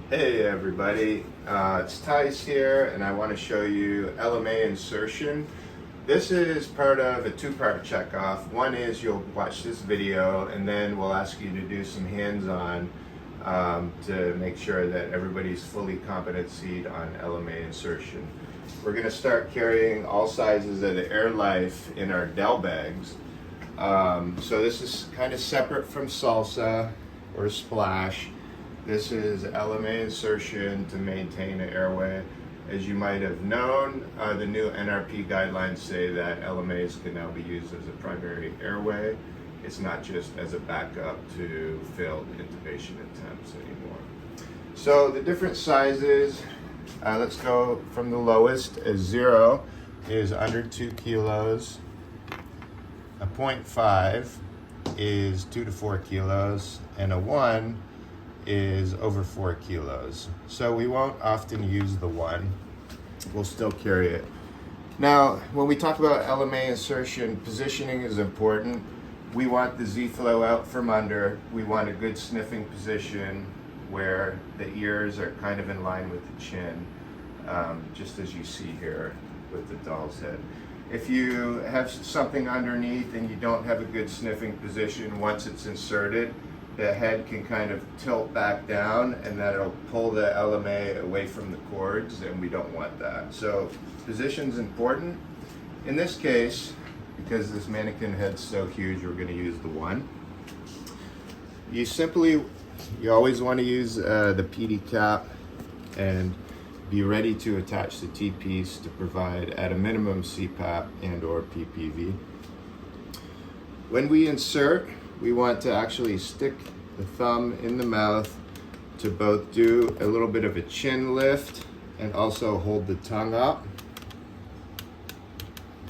Hey everybody, it's Tice here, and I want to show you LMA insertion. This is part of a two-part checkoff. One is you'll watch this video, and then we'll ask you to do some hands-on to make sure that everybody's fully competencied on LMA insertion. We're going to start carrying all sizes of the Air Life in our Dell bags. So this is kind of separate from Salsa or Splash. This is LMA insertion to maintain an airway. As you might have known, the new NRP guidelines say that LMAs can now be used as a primary airway. It's not just as a backup to failed intubation attempts anymore. So the different sizes, let's go from the lowest. A 0 is under 2 kilos. A 0.5 is 2 to 4 kilos. And a 1 is over 4 kilos. So we won't often use the 1. We'll still carry it. Now, when we talk about LMA insertion, positioning is important. We want the Z-flow out from under. We want a good sniffing position where the ears are kind of in line with the chin, just as you see here with the doll's head. If you have something underneath and you don't have a good sniffing position, once it's inserted, the head can kind of tilt back down, and that'll pull the LMA away from the cords, and we don't want that. So position's important. In this case, because this mannequin head's so huge, we're going to use the 1. You always want to use the PD cap and be ready to attach the T-piece to provide at a minimum CPAP and or PPV. When we insert, we want to actually stick the thumb in the mouth to both do a little bit of a chin lift and also hold the tongue up.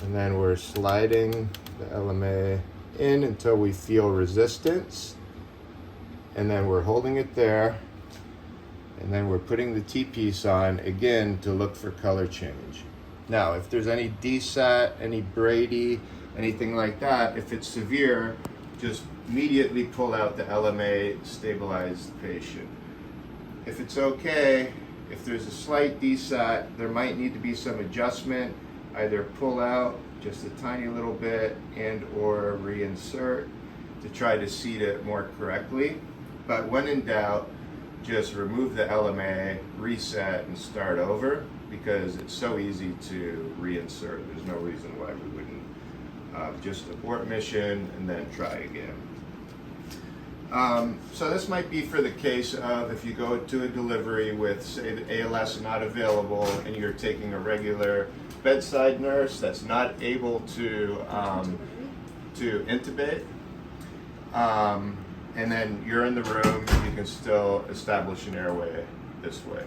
And then we're sliding the LMA in until we feel resistance. And then we're holding it there. And then we're putting the T-piece on again to look for color change. Now, if there's any desat, any Brady, anything like that, if it's severe, just immediately pull out the LMA, stabilize the patient. If it's okay, if there's a slight desat, there might need to be some adjustment, either pull out just a tiny little bit and or reinsert to try to seat it more correctly. But when in doubt, just remove the LMA, reset, and start over, because it's so easy to reinsert. There's no reason why we wouldn't. Just abort mission and then try again. So this might be for the case of if you go to a delivery with, say, the ALS not available and you're taking a regular bedside nurse that's not able to intubate, and then you're in the room, you can still establish an airway this way.